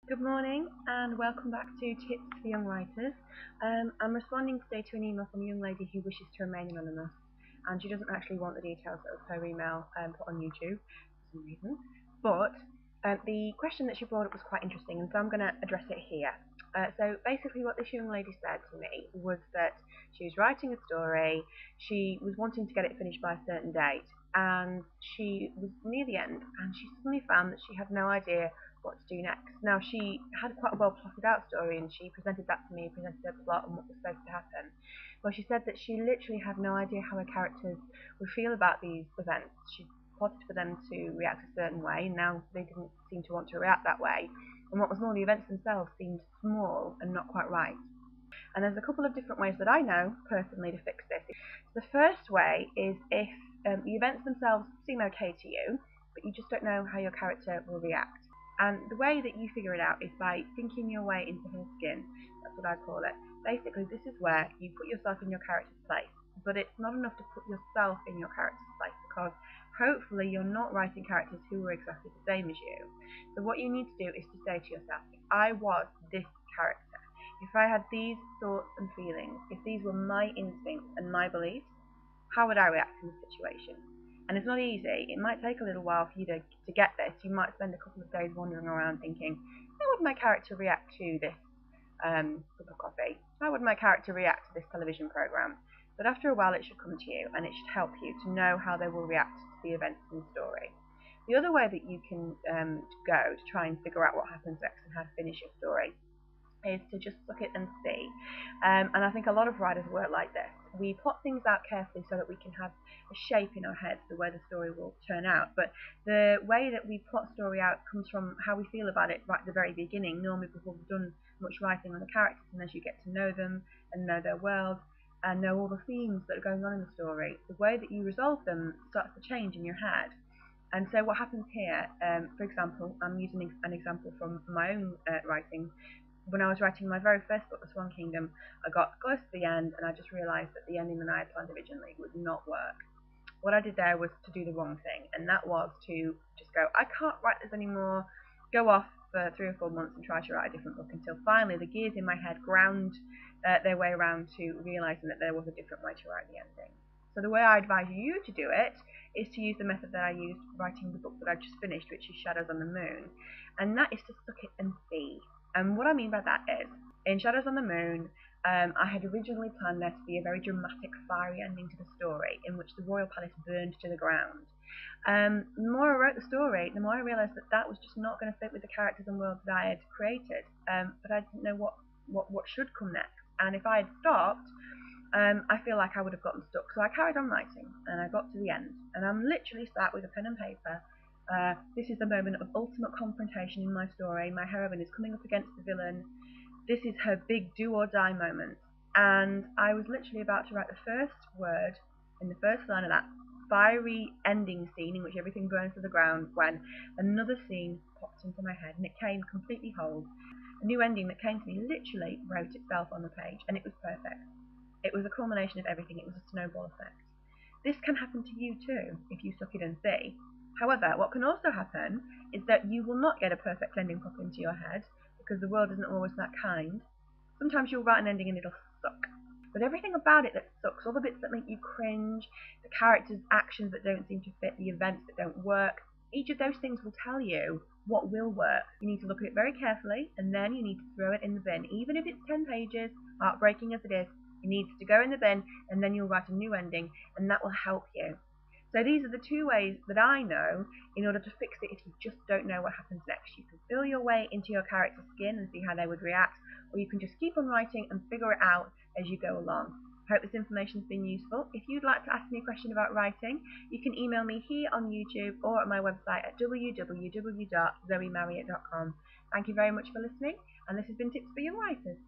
Good morning and welcome back to Tips for Young Writers. I'm responding today to an email from a young lady who wishes to remain anonymous, and she doesn't actually want the details of her email put on YouTube for some reason. But the question that she brought up was quite interesting, and so I'm going to address it here. So basically what this young lady said to me was that she was writing a story, she was wanting to get it finished by a certain date, and she was near the end, and she suddenly found that she had no idea what to do next. Now, she had quite a well plotted out story, and she presented that to me, presented her plot and what was supposed to happen. Well, she said that she literally had no idea how her characters would feel about these events. She plotted for them to react a certain way, and now they didn't seem to want to react that way. And what was more, the events themselves seemed small and not quite right. And there's a couple of different ways that I know personally to fix this. The first way is if the events themselves seem okay to you, but you just don't know how your character will react. And the way that you figure it out is by thinking your way into her skin. That's what I call it. Basically, this is where you put yourself in your character's place. But it's not enough to put yourself in your character's place, because hopefully you're not writing characters who are exactly the same as you. So what you need to do is to say to yourself, if I was this character, if I had these thoughts and feelings, if these were my instincts and my beliefs, how would I react in this situation? And it's not easy. It might take a little while for you to get this. You might spend a couple of days wandering around thinking, how would my character react to this cup of coffee? How would my character react to this television program? But after a while it should come to you, and it should help you to know how they will react to the events in the story. The other way that you can go to try and figure out what happens next and how to finish your story is to just suck it and see. And I think a lot of writers work like this. We plot things out carefully so that we can have a shape in our heads the way the story will turn out. But the way that we plot a story out comes from how we feel about it right at the very beginning, normally before we've done much writing on the characters, and as you get to know them and know their world and know all the themes that are going on in the story, the way that you resolve them starts to change in your head. And so what happens here, for example, I'm using an example from my own writing. When I was writing my very first book, The Swan Kingdom, I got close to the end and I just realised that the ending that I had planned originally would not work. What I did there was to do the wrong thing, and that was to just go, I can't write this anymore, go off for 3 or 4 months and try to write a different book, until finally the gears in my head ground their way around to realising that there was a different way to write the ending. So the way I advise you to do it is to use the method that I used writing the book that I just finished, which is Shadows on the Moon, and that is to suck it and see. And what I mean by that is, in Shadows on the Moon, I had originally planned there to be a very dramatic, fiery ending to the story, in which the royal palace burned to the ground. The more I wrote the story, the more I realised that that was just not going to fit with the characters and world that I had created. But I didn't know what should come next. And if I had stopped, I feel like I would have gotten stuck. So I carried on writing, and I got to the end. And I'm literally sat with a pen and paper. This is the moment of ultimate confrontation in my story. My heroine is coming up against the villain. This is her big do-or-die moment. And I was literally about to write the first word in the first line of that fiery ending scene in which everything burns to the ground, when another scene popped into my head, and it came completely whole. A new ending that came to me literally wrote itself on the page, and it was perfect. It was a culmination of everything. It was a snowball effect. This can happen to you too, if you suck it and see. However, what can also happen is that you will not get a perfect ending pop into your head, because the world isn't always that kind. Sometimes you'll write an ending and it'll suck. But everything about it that sucks, all the bits that make you cringe, the characters' actions that don't seem to fit, the events that don't work, each of those things will tell you what will work. You need to look at it very carefully, and then you need to throw it in the bin. Even if it's 10 pages, heartbreaking as it is, it needs to go in the bin, and then you'll write a new ending, and that will help you. So these are the two ways that I know in order to fix it if you just don't know what happens next. You can feel your way into your character's skin and see how they would react, or you can just keep on writing and figure it out as you go along. I hope this information has been useful. If you'd like to ask me a question about writing, you can email me here on YouTube or at my website at www.zoemarriott.com. Thank you very much for listening, and this has been Tips for Young Writers.